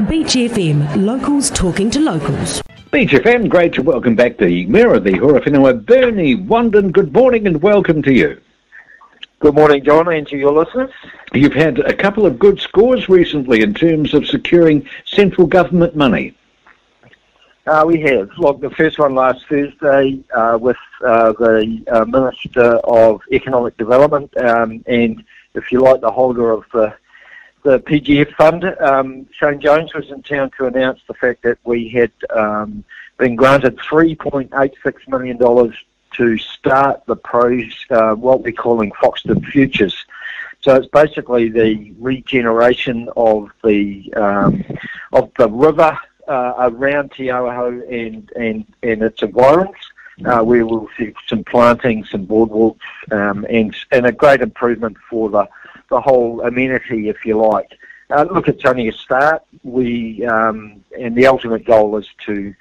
Beach FM, locals talking to locals. Beach FM, great to welcome back the Mayor of the Horowhenua, Bernie Wanden. Good morning and welcome to you. Good morning, John, and to your listeners. You've had a couple of good scores recently in terms of securing central government money. We have. Look, the first one last Thursday with the Minister of Economic Development and, if you like, the holder of the PGF fund, Shane Jones, was in town to announce the fact that we had been granted $3.86 million to start the what we're calling Foxton Futures. So it's basically the regeneration of the river around Te Awahou and its environs, where we'll see some planting, some boardwalks, and a great improvement for the whole amenity, if you like. Look, it's only a start. And the ultimate goal is to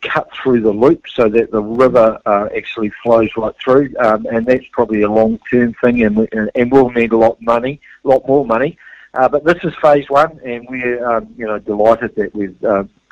cut through the loop so that the river actually flows right through, and that's probably a long-term thing, and we'll need a lot more money. But this is phase one, and we're delighted that we're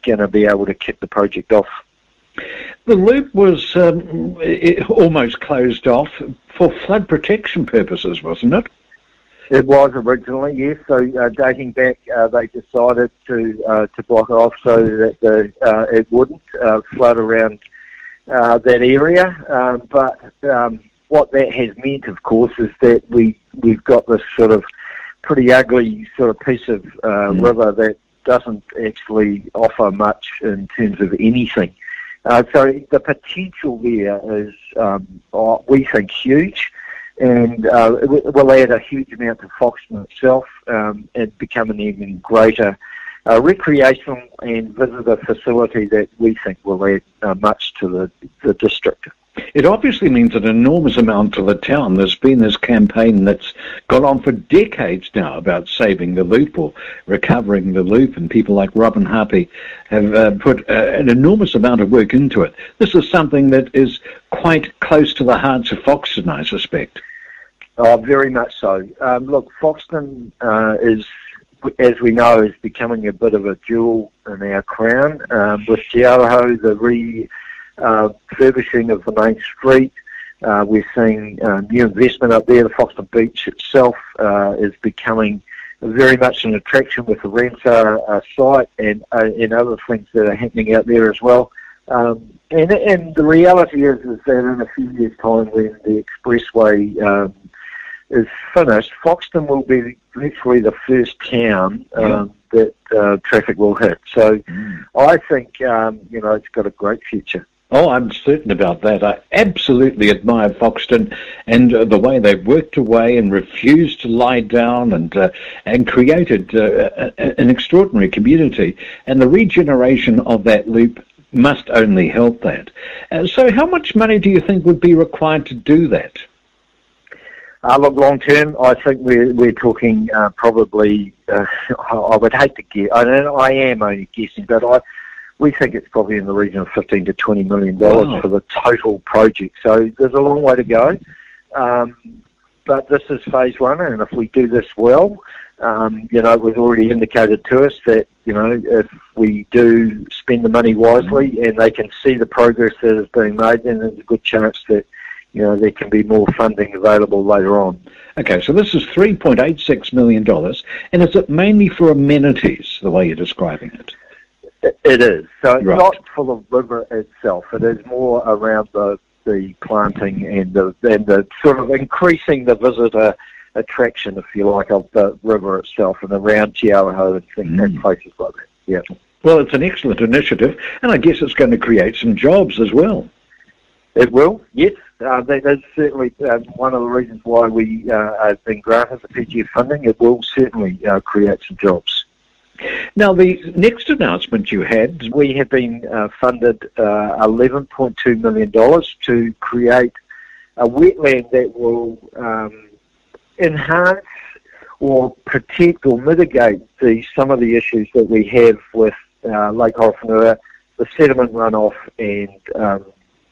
going to be able to kick the project off. The loop was almost closed off for flood protection purposes, wasn't it? It was originally, yes. So dating back, they decided to block it off so that it wouldn't flood around that area. But what that has meant, of course, is that we've got this sort of pretty ugly sort of piece of river that doesn't actually offer much in terms of anything. So the potential there is, we think, huge. And it will add a huge amount to Foxton itself and become an even greater recreational and visitor facility that we think will add much to the district. It obviously means an enormous amount to the town. There's been this campaign that's gone on for decades now about saving the loop or recovering the loop, and people like Robin Harpy have put an enormous amount of work into it. This is something that is quite close to the hearts of Foxton, I suspect. Oh, very much so. Look, Foxton is, as we know, is becoming a bit of a jewel in our crown. With Te Awahou, the refurbishing of the main street, we're seeing new investment up there. The Foxton Beach itself is becoming very much an attraction with the Ramsar site and other things that are happening out there as well. And the reality is that in a few years' time, when the expressway is finished, Foxton will be literally the first town that traffic will hit. So I think it's got a great future. Oh, I'm certain about that. I absolutely admire Foxton and the way they've worked away and refused to lie down and created an extraordinary community. And the regeneration of that loop must only help that. So how much money do you think would be required to do that? Look, long term, I think we're talking probably. I would hate to guess. I am only guessing, but we think it's probably in the region of $15 to $20 million for the total project. So there's a long way to go. But this is phase one, and if we do this well, it was already indicated to us that if we do spend the money wisely and they can see the progress that is being made, then there's a good chance that there can be more funding available later on. Okay, so this is $3.86 million, and is it mainly for amenities, the way you're describing it? It is. So it's not for the river itself. It is more around the planting and the sort of increasing the visitor attraction, if you like, of the river itself and around Te Awahou and places like that. Yeah. Well, it's an excellent initiative, and I guess it's going to create some jobs as well. It will, yes. That's certainly one of the reasons why we have been granted the PGF funding. It will certainly create some jobs. Now, the next announcement you had... We have been funded $11.2 million to create a wetland that will enhance or protect or mitigate some of the issues that we have with Lake Horowhenua, the sediment runoff and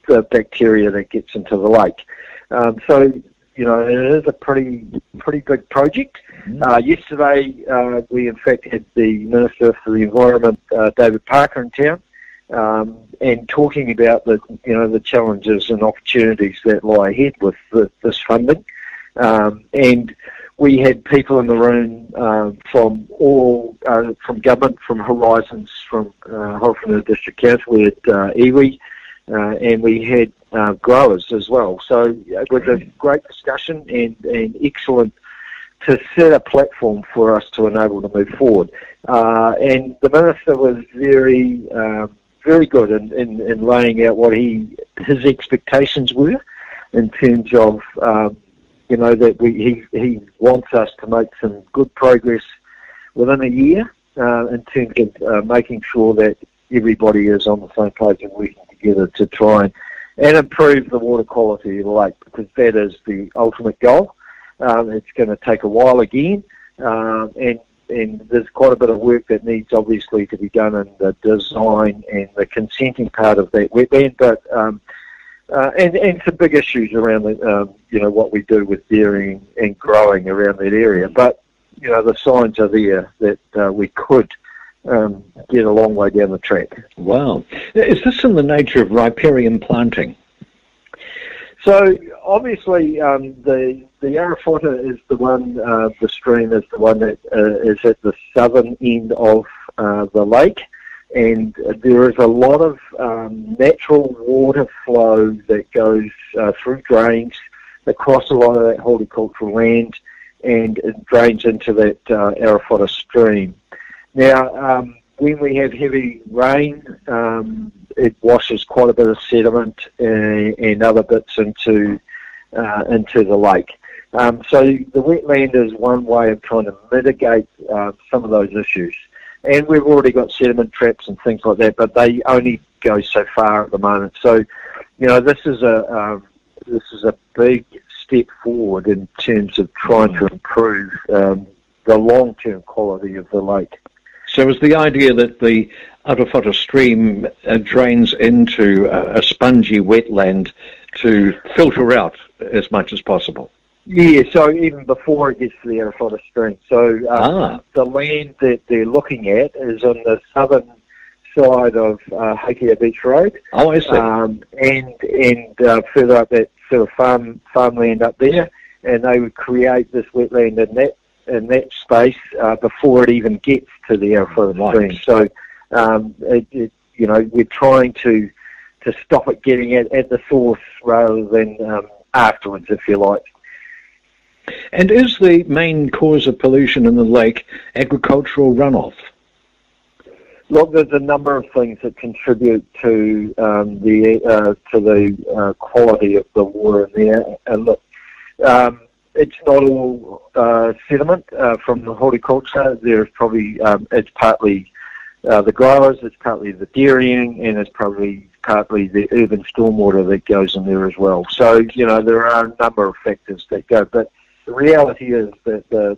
the bacteria that gets into the lake. So it is a pretty big project. Yesterday, we in fact had the Minister for the Environment, David Parker, in town, and talking about the challenges and opportunities that lie ahead with this funding. And we had people in the room from government, from Horizons, from Horowhenua District Council. We had iwi, and we had growers as well. So it was a great discussion and excellent to set a platform for us to enable to move forward. And the Minister was very good in laying out what his expectations were in terms of that he wants us to make some good progress within a year in terms of making sure that everybody is on the same page and working together to try and improve the water quality of the lake, because that is the ultimate goal. It's going to take a while again, and there's quite a bit of work that needs obviously to be done in the design and the consenting part of that wetland, but and some big issues around what we do with dairying and growing around that area. But the signs are there that we could get a long way down the track. Wow. Is this in the nature of riparian planting? So obviously the Awahou is the one, the stream is the one that is at the southern end of the lake, and there is a lot of natural water flow that goes through drains across a lot of that horticultural land, and it drains into that Awahou stream. Now, when we have heavy rain, it washes quite a bit of sediment and other bits into the lake. So the wetland is one way of trying to mitigate some of those issues. And we've already got sediment traps and things like that, but they only go so far at the moment. So, this is a big step forward in terms of trying to improve the long-term quality of the lake. So is the idea that the Awahou stream drains into a spongy wetland to filter out as much as possible? Yeah, so even before it gets to the Awahou stream. So the land that they're looking at is on the southern side of Hakea Beach Road. Oh, I see. And further up that sort of farmland up there, and they would create this wetland in that space before it even gets to the Awahou stream. So, we're trying to stop it getting at the source rather than afterwards, if you like. And is the main cause of pollution in the lake agricultural runoff? Look, there's a number of things that contribute to the quality of the water in there. And look, it's not all sediment from the horticulture. There's probably it's partly the growers, it's partly the dairying, and it's probably partly the urban stormwater that goes in there as well. So there are a number of factors that go, but the reality is that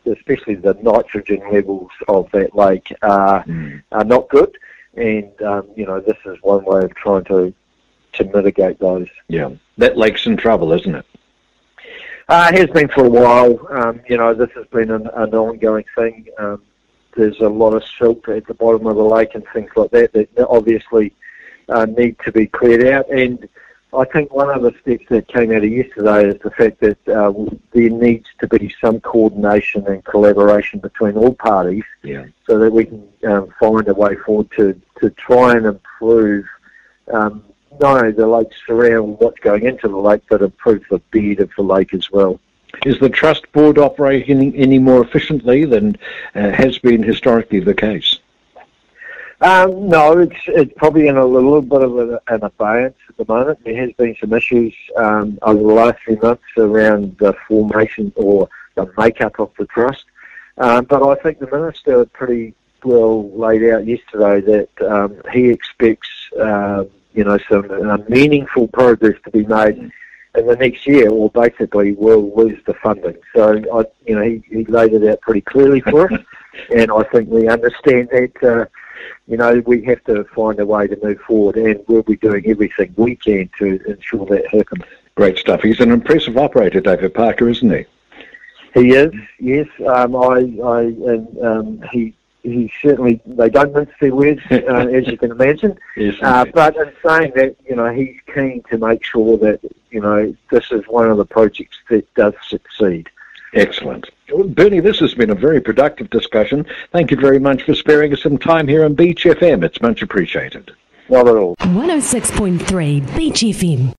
especially the nitrogen levels of that lake are not good, and this is one way of trying to mitigate those. Yeah, that lake's in trouble, isn't it? It has been for a while. This has been an ongoing thing. There's a lot of silt at the bottom of the lake and things like that obviously need to be cleared out. And I think one of the steps that came out of yesterday is the fact that there needs to be some coordination and collaboration between all parties, so that we can find a way forward to try and improve not only the lakes around what's going into the lake, but improve the bed of the lake as well. Is the Trust Board operating any more efficiently than has been historically the case? No, it's probably in a little bit of an abeyance at the moment. There has been some issues over the last few months around the formation or the makeup of the trust. But I think the Minister pretty well laid out yesterday that he expects some meaningful progress to be made in the next year, or basically we'll lose the funding. So, he laid it out pretty clearly for us, and I think we understand that, we have to find a way to move forward, and we'll be doing everything we can to ensure that happens. Great stuff. He's an impressive operator, David Parker, isn't he? He is, yes. He certainly, they don't mince their words, as you can imagine. Yes, but in saying that, he's keen to make sure that, this is one of the projects that does succeed. Excellent. Well, Bernie, this has been a very productive discussion. Thank you very much for sparing us some time here on Beach FM. It's much appreciated. Not at all. 106.3 Beach FM.